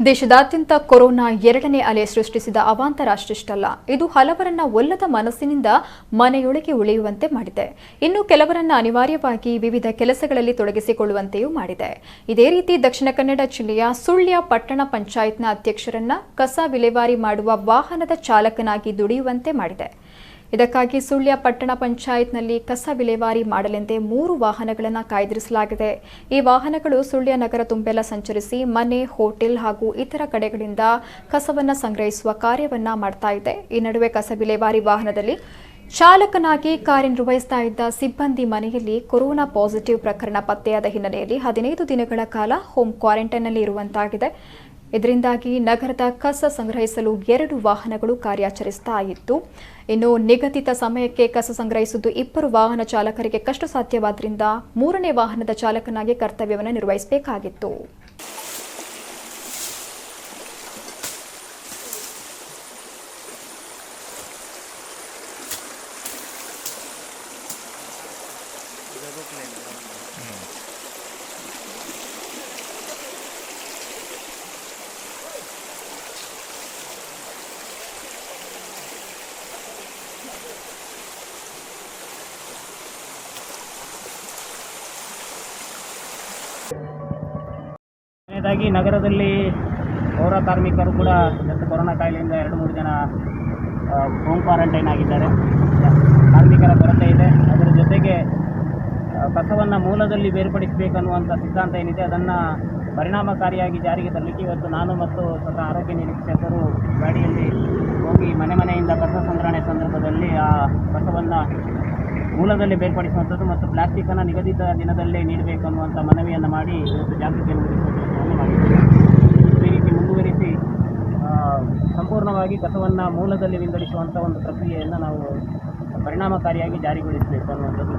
ದೇಶದಾದ್ಯಂತ ಕೊರೋನಾ ಎರಡನೇ ಅಲೆ ಸೃಷ್ಟಿಸಿದ ಅವಾಂತರ ಅಷ್ಟಿಷ್ಟಲ್ಲ, ಇದು ಹಲವರನ್ನ ಒಲ್ಲದ ಮನಸ್ಸಿನಿಂದ ಮನೆಯೊಳಗೆ ಉಳಿಯುವಂತೆ ಮಾಡಿದೆ. ಇನ್ನು ಕೆಲವರನ್ನ ಅನಿವಾರ್ಯವಾಗಿ ವಿವಿಧ ಕೆಲಸಗಳಲ್ಲಿ ತೊಡಗಿಸಿಕೊಳ್ಳುವಂತೆಯೂ ಮಾಡಿದೆ. ಇದೇ ರೀತಿ ದಕ್ಷಿಣ ಕನ್ನಡ ಜಿಲ್ಲೆಯ ಸುಳ್ಯ ಪಟ್ಟಣ ಪಂಚಾಯತ್ನ ಅಧ್ಯಕ್ಷರನ್ನ ಕಸ ವಿಲೇವಾರಿ ಮಾಡುವ ವಾಹನದ ಚಾಲಕನಾಗಿ ದುಡಿಯುವಂತೆ ಮಾಡಿದೆ. ಇದಕ್ಕಾಗಿ ಸುಳ್ಯ ಪಟ್ಟಣ ಪಂಚಾಯತ್ನಲ್ಲಿ ಕಸ ವಿಲೇವಾರಿ ಮಾಡಲೆಂದೇ 3 ವಾಹನಗಳನ್ನು ಕಾಯ್ದಿರಿಸಲಾಗಿದೆ. ಈ ವಾಹನಗಳು ಸುಳ್ಯ ನಗರ ತುಂಬೆಲ್ಲ ಸಂಚರಿಸಿ ಮನೆ, ಹೋಟೆಲ್ ಹಾಗೂ ಇತರ ಕಡೆಗಳಿಂದ ಕಸವನ್ನು ಸಂಗ್ರಹಿಸುವ ಕಾರ್ಯವನ್ನ ಮಾಡ್ತಾ ಇದೆ. ಈ ನಡುವೆ ಕಸ ವಿಲೇವಾರಿ ವಾಹನದಲ್ಲಿ ಚಾಲಕನಾಗಿ ಕಾರ್ಯನಿರ್ವಹಿಸ್ತಾ ಇದ್ದ ಸಿಬ್ಬಂದಿ ಮನೆಯಲ್ಲಿ ಕೊರೋನಾ ಪಾಸಿಟಿವ್ ಪ್ರಕರಣ ಪತ್ತೆಯಾದ ಹಿನ್ನೆಲೆಯಲ್ಲಿ 15 ದಿನಗಳ ಕಾಲ ಹೋಮ್ ಕ್ವಾರಂಟೈನ್ನಲ್ಲಿ ಇರುವಂತಾಗಿದೆ. ಇದರಿಂದಾಗಿ ನಗರದ ಕಸ ಸಂಗ್ರಹಿಸಲು 2 ವಾಹನಗಳು ಕಾರ್ಯಾಚರಿಸ್ತಾ ಇತ್ತು. ಇನ್ನು ನಿಗದಿತ ಸಮಯಕ್ಕೆ ಕಸ ಸಂಗ್ರಹಿಸುವುದು 2 ವಾಹನ ಚಾಲಕರಿಗೆ ಕಷ್ಟ ಸಾಧ್ಯವಾದ್ದರಿಂದ 3ನೇ ವಾಹನದ ಚಾಲಕನಾಗಿ ಕರ್ತವ್ಯವನ್ನು ನಿರ್ವಹಿಸಬೇಕಾಗಿತ್ತು. ಕೊನೆಯದಾಗಿ ನಗರದಲ್ಲಿ ಪೌರ ಕಾರ್ಮಿಕರು ಕೂಡ ಕೊರೋನಾ ಕಾಯಿಲೆಯಿಂದ 2-3 ಜನ ಹೋಮ್ ಕ್ವಾರಂಟೈನ್ ಆಗಿದ್ದಾರೆ. ಕಾರ್ಮಿಕರ ಕೊರತೆ ಇದೆ. ಅದರ ಜೊತೆಗೆ ಕಸವನ್ನು ಮೂಲದಲ್ಲಿ ಬೇರ್ಪಡಿಸಬೇಕನ್ನುವಂಥ ಸಿದ್ಧಾಂತ ಏನಿದೆ ಅದನ್ನು ಪರಿಣಾಮಕಾರಿಯಾಗಿ ಜಾರಿಗೆ ತರಲಿಕ್ಕೆ ಇವತ್ತು ನಾನು ಮತ್ತು ಸ್ವತಃ ಆರೋಗ್ಯ ನಿರೀಕ್ಷಕರು ಗಾಡಿಯಲ್ಲಿ ಹೋಗಿ ಮನೆಯಿಂದ ಕಸ ಸಂಗ್ರಹಣೆ ಸಂದರ್ಭದಲ್ಲಿ ಆ ಕಸವನ್ನು ಮೂಲದಲ್ಲಿ ಬೇರ್ಪಡಿಸುವಂಥದ್ದು ಮತ್ತು ಪ್ಲಾಸ್ಟಿಕ್ಕನ್ನು ನಿಗದಿತ ದಿನದಲ್ಲೇ ನೀಡಬೇಕು ಅನ್ನುವಂಥ ಮನವಿಯನ್ನು ಮಾಡಿ ಇವತ್ತು ಜಾಗೃತಿಯನ್ನು ಮೂಡಿಸುವ ಕೆಲಸವನ್ನು ಮಾಡಿದ್ದೇವೆ. ಈ ರೀತಿ ಮುಂದುವರಿಸಿ ಸಂಪೂರ್ಣವಾಗಿ ಕಸವನ್ನು ಮೂಲದಲ್ಲಿ ವಿಂಗಡಿಸುವಂಥ ಒಂದು ಪ್ರಕ್ರಿಯೆಯನ್ನು ನಾವು ಪರಿಣಾಮಕಾರಿಯಾಗಿ ಜಾರಿಗೊಳಿಸಬೇಕು ಅನ್ನುವಂಥದ್ದು